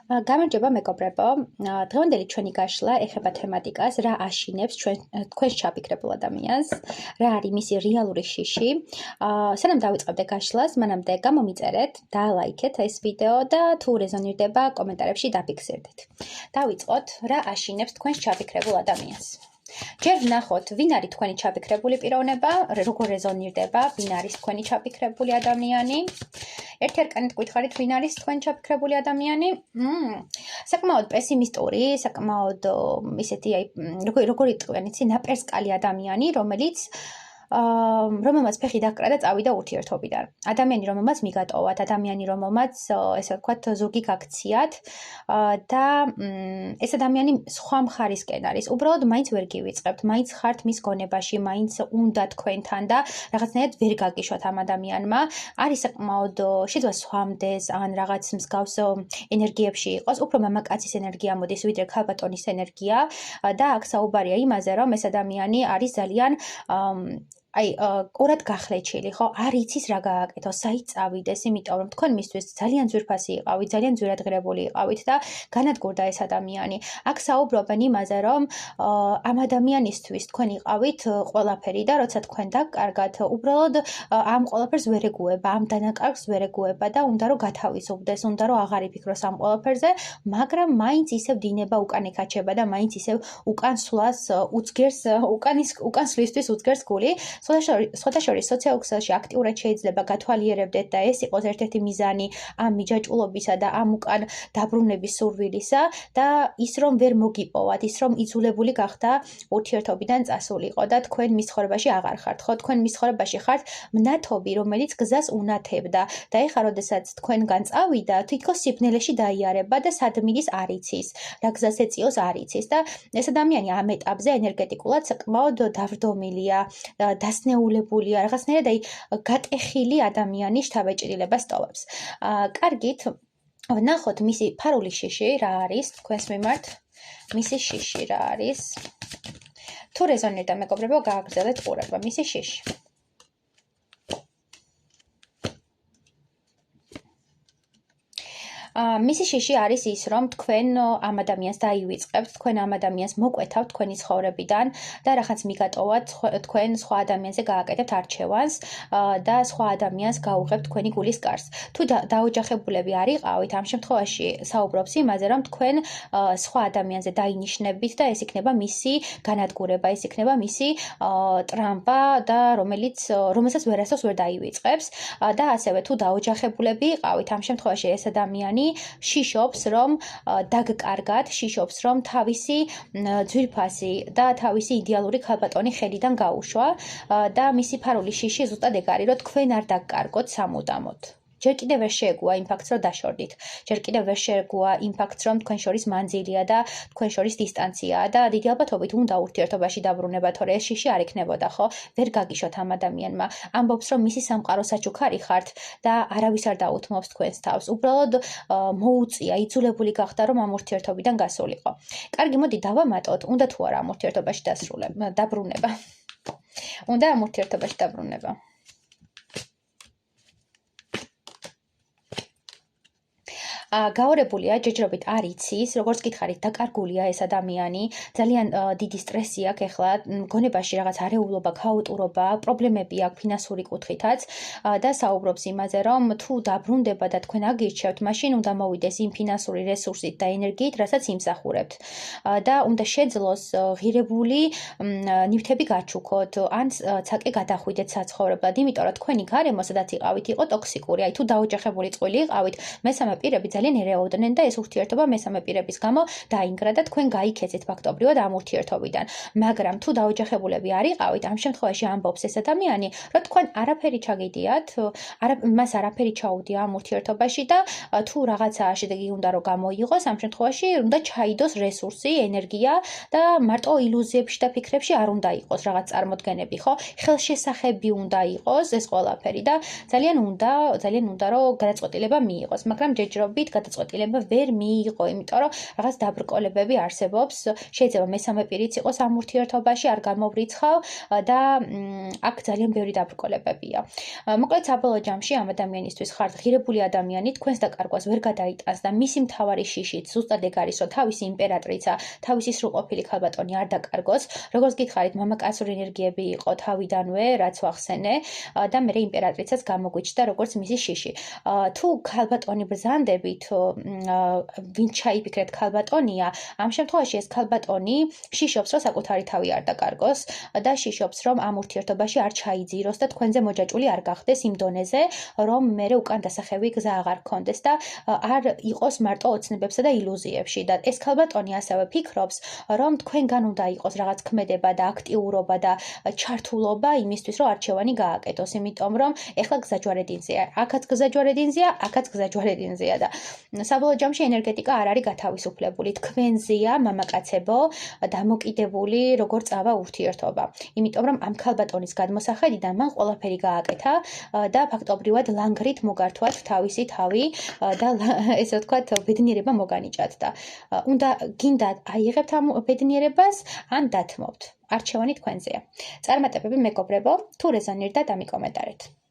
გამარჯობა მეგობრებო, დღევანდელი ჩვენი გაშლა ეხება თემატიკას, რა აშინებს თქვენს ჩაფიქრებულ ადამიანს, რა არის მისი რეალური შიში. სანამ დავიწყებდე გაშლას, მანამდე გამომიწერეთ, დალაიქეთ ეს ვიდეო და თუ რეზონირდება, კომენტარებში დაფიქსირდეთ. დავიწყოთ, რა აშინებს თქვენს ჩაფიქრებულ ადამიანს. ჯერ ვნახოთ, ვინ არის თქვენი ჩაფიქრებული პიროვნება, როგორ რეზონირდება, ვინ არის თქვენი ჩაფიქრებული ადამიანი. ერთ-ერთკანით გითხარით, ვინ არის თქვენი ჩაფიქრებული ადამიანი? საკმაოდ პესიმისტური, საკმაოდ ისეთი, როგორ იტყვიან, იცი, ნაპერწკალი ადამიანი, რომელმაც ფეხი დაკრა და წავიდა ურთიერთობიდან. ადამიანი, რომელმაც მიგატოვათ, ადამიანი, რომელმაც, ესე ვთქვათ, ზურგი გაქციათ და ეს ადამიანი სხვა მხარისკენ არის. უბრალოდ მაინც ვერ გივიწყებთ, მაინც ხართ მის გონებაში, მაინც უნდა თქვენთან და რაღაცნაირად ვერ გაგიშვათ ამ ადამიანმა. არის საკმაოდ შეიძლება სვამდეს ან რაღაც მსგავს ენერგიებში იყოს, უფრო მამაკაცის ენერგია მოდის, ვიდრე ქალბატონის ენერგია და აქ საუბარია იმაზე, რომ ეს ადამიანი არის ძალიან ყურად გახლეჩილი, ხო? არ იცის რა გააკეთო, საით წავიდეს, იმიტომ რომ თქვენ მისთვის ძალიან ძვირფასი იყავით, ძალიან ძვირადღირებული იყავით და განადგურდა ეს ადამიანი. აქ საუბრობენ იმაზე, რომ ამ ადამიანისთვის თქვენ იყავით ყველაფერი და როცა თქვენ დაკარგათ, უბრალოდ ამ ყველაფერს ვერ ეგუება, ამ დანაკარგს ვერ ეგუება და უნდა რომ გათავისუფლდეს, უნდა რომ აღარ იფიქროს ამ ყველაფერზე, მაგრამ მაინც ისევ დინება უკან ეკაჩება და მაინც ისევ უკან სვლას უძგერს, უკან სვლისთვის უძგერს გული. სხვათა შორის სოციალურ ქსელში აქტიურად შეიძლება გათვალიერებდეთ და ეს იყოს ერთ-ერთი მიზანი ამ მიჯაჭვულობისა და ამ უკან დაბრუნების სურვილისა და ის რომ ვერ მოგიპოვათ, ის რომ იძულებული გახდა ურთიერთობიდან წასულიყო და თქვენ მის ცხოვრებაში აღარ ხართ, ხო? თქვენ მის ცხოვრებაში ხართ მნათობი, რომელიც გზას უნათებდა და ეხლა როდესაც თქვენგან წავიდა, თითქოს სიბნელეში დაიარება და სად მიდის არ იცის, რა გზას ეწიოს არ იცის და ეს ადამიანი ამ ეტაპზე ენერგეტიკულად საკმაოდ დავრდომილია, დასნეულებულია, რაღაცნაირად გატეხილი ადამიანი შთაბეჭდილებას ტოვებს. კარგით, ვნახოთ მისი ფარული შიში რა არის თქვენს მიმართ, მისი შიში რა არის. თუ რეზონირდა მეგობრებო, გააგრძელეთ ყურება, მისი შიში. მისი შიში არის ის, რომ თქვენ ამ ადამიანს დაივიწყებთ, თქვენ ამ ადამიანს მოკვეთავთ თქვენი ცხოვრებიდან და რაღაც მიგატოვათ, თქვენ სხვა ადამიანზე გააკეთებთ არჩევანს და სხვა ადამიანს გაუღებთ თქვენი გულის კარს. თუ დაოჯახებულები არ იყავით, ამ შემთხვევაში საუბრობს იმაზე, რომ თქვენ სხვა ადამიანზე დაინიშნებით და ეს იქნება მისი განადგურება, ეს იქნება მისი ტრამპა და რომელსაც ვერასდროს ვერ დაივიწყებს და ასევე თუ დაოჯახებულები იყავით, ამ შემთხვევაში ეს ადამიანი შიშობს, რომ დაგკარგათ, შიშობს, რომ თავისი ძვირფასი და თავისი იდეალური ქალბატონი ხედიდან გაუშვა და მისი ფარული შიში ზუსტად ეგ არის, რომ თქვენ არ დაგკარგოთ სამუდამოდ. ჯერ კიდევ ვერ შეეგუა იმ ფაქტს, რომ დაშორდით. ჯერ კიდევ ვერ შეეგუა იმ ფაქტს, რომ თქვენ შორის მანძილია და თქვენ შორის დისტანციაა და დიდი ალბათობით უნდა ურთიერთობაში დაბრუნება, თორე ეს შიში არ იქნებოდა, ხო? ვერ გაგიშვათ ამ ადამიანმა. ამბობს, რომ მისი სამყარო საჩუქარი ხართ და არავის არ დაუთმობს თქვენს თავს. უბრალოდ მოუწია, იძულებული გახდა, რომ ამ ურთიერთობიდან გასულიყო. კარგი, მოდი დავამატოთ, უნდა თუ არა ამ ურთიერთობაში დაბრუნება. უნდა ამ ურთიერთობაში დაბრუნება. გაორებულია, ჯერჯერობით არ იცის, როგორც გითხარით, დაკარგულია ეს ადამიანი, ძალიან დიდი სტრესი აქვს ეხლა, გონებაში რაღაც არეულობა, ქაოტურობა, პრობლემები აქვს ფინანსური კუთხითაც და საუბრობს იმაზე, რომ თუ დაბრუნდება და თქვენ აგირჩევთ, მაშინ უნდა მოვიდეს იმ ფინანსური რესურსით და ენერგიით, რასაც იმსახურებთ და უნდა შეძლოს ღირებული ნივთები გაჩუქოთ, ან ცაკე გადახვიდეთ საცხოვრებლად, იმიტომ რომ თქვენი გარემო, სადაც იყავით, იყო ტოქსიკური, აი თუ დაოჯახებული წყვილი იყავით, მესამე პირები ძალიან ერეოდნენ და ეს ურთიერთობა მესამე პირების გამო დაინგრა და თქვენ გაიქეცეთ ფაქტობრივად ამ ურთიერთობიდან. მაგრამ თუ დაოჯახებულები არ იყავით, ამ შემთხვევაში ამბობს ეს ადამიანი, რომ თქვენ არაფერი ჩაგიდიათ, მას არაფერი ჩაუდია ამ ურთიერთობაში და თუ რაღაცა შედეგი უნდა რომ გამოიღოს, ამ შემთხვევაში უნდა ჩაიდოს რესურსი, ენერგია და მარტო ილუზიებში და ფიქრებში არ უნდა იყოს რაღაც წარმოდგენები, ხო? ხელშესახები უნდა იყოს ეს ყველაფერი და ძალიან უნდა რომ გადაწყვეტილება მიიღოს, მაგრამ ჯერჯერობით ამით გადაწყვეტილება ვერ მიიღო, იმიტომ რომ რაღაც დაბრკოლებები არსებობს. შეიძლება მესამე პირიც იყოს ამ ურთიერთობაში, არ გამოვრიცხავ და აქ ძალიან ბევრი დაბრკოლებებია. მოკლედ საბოლოო ჯამში ამ ადამიანისთვის ხართ ღირებული ადამიანი, თქვენს დაკარგვას ვერ გადაიტანს და მისი მთავარი შიშით ზუსტად ეგ არის, რომ თავისი იმპერატრიცა, თავისი სრულყოფილი ქალბატონი არ დაკარგოს. როგორც გითხარით, მამაკაცური ენერგიები იყო თავიდანვე, რაც ვახსენე და მე იმპერატრიცას გამოგვიჩნდა როგორც მისი შიში. თუ ქალბატონი ბრძანდებით, ვინ ჩაიფიქრეთ ქალბატონია, ამ შემთხვევაში ეს ქალბატონი შიშობს, რომ საკუთარი თავი არ დაკარგოს და შიშობს, რომ ამ ურთიერთობაში არ ჩაიძიროს და თქვენზე მოჯაჭვული არ გახდეს იმ დონეზე, რომ მე უკან დასახევი გზა აღარ გქონდეს და არ იყოს მარტო ოცნებებსა და ილუზიებში. და ეს ქალბატონი ასევე ფიქრობს, რომ თქვენგან უნდა იყოს რაღაც ქმედება და აქტიურობა და ჩართულობა იმისთვის, რომ არჩევანი გააკეთოს, იმიტომ რომ ეხლა გზაჯვარედინზეა. აქაც გზაჯვარედინზეა, აქაც გზაჯვარედინზეა და საბოლოო ჯამში ენერგეტიკა არ არის გათავისუფლებული. თქვენზეა მამაკაცებო დამოკიდებული, როგორ წავა ურთიერთობა. იმიტომ რომ ამ ქალბატონის გადმოსახედიდან მან ყველაფერი გააკეთა და ფაქტობრივად ლანგრით მოგართვათ თავისი თავი და ესე ვთქვათ, ბედნიერება მოგანიჭათ და უნდა გინდათ აიღებთ ამ ბედნიერებას ან დათმობთ. არჩევანი თქვენზეა. წარმატებები მეგობრებო, თუ რეზონირდა დამიკომენტარეთ.